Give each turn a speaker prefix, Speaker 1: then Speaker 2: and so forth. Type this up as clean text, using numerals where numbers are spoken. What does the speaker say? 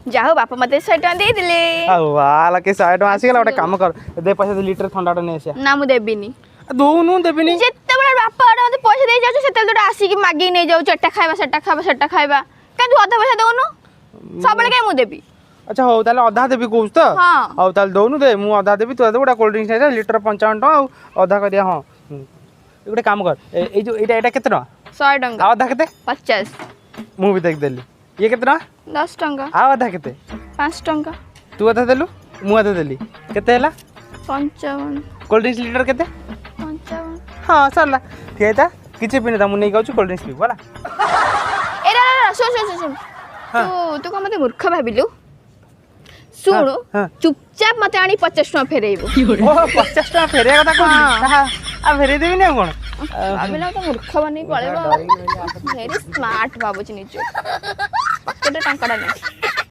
Speaker 1: जाओ बापा मते 100 टका दे दिले
Speaker 2: वाला के 100 टका आसी गला गोटे काम कर दे पैसा दे लीटर ठंडाटा नै आसिया
Speaker 1: ना मु देबिनी
Speaker 2: दोनु देबिनी
Speaker 1: जेते बड़ा बापा मते पैसा दे जाउ सेते तो आसी की मागी नै जाउ चट्टा खाइबा सेटा खाइबा का तू आधा पैसा दोनु सब बळे के मु देबी
Speaker 2: अच्छा हो ताले आधा देबी कहूस तो
Speaker 1: हां
Speaker 2: हो ताले दोनु दे मु आधा देबी तू गोटा कोल्ड ड्रिंक्स है लीटर 55 टका आधा कर दिया हां गोटे काम कर ए जो एटा केते टका
Speaker 1: 100 टका
Speaker 2: आधा केते
Speaker 1: 50
Speaker 2: मु भी देख देली ये केते टका
Speaker 1: 10 टका
Speaker 2: आधा केते
Speaker 1: 5 टका
Speaker 2: तू आधा देलु मु आधा देली केते हला
Speaker 1: 55
Speaker 2: कोल्ड ड्रिंक्स लीटर केते
Speaker 1: 55
Speaker 2: हां सरला ठीक है ता किछि पिने ता मु नै गाउछु कोल्ड ड्रिंक्स पी बोला
Speaker 1: ए रा सुन तू का मते मूर्ख भाबिलु सुन चुपचाप मते आनी 50 टका फेरेइबो
Speaker 2: ओ 50 टका फेरे कथा कहू आ फेरे देबी नै कोन
Speaker 1: भाबिला तो मूर्ख बनी पळेबो भेरी स्मार्ट बाबूजी निजो पकेट टंकाडा नै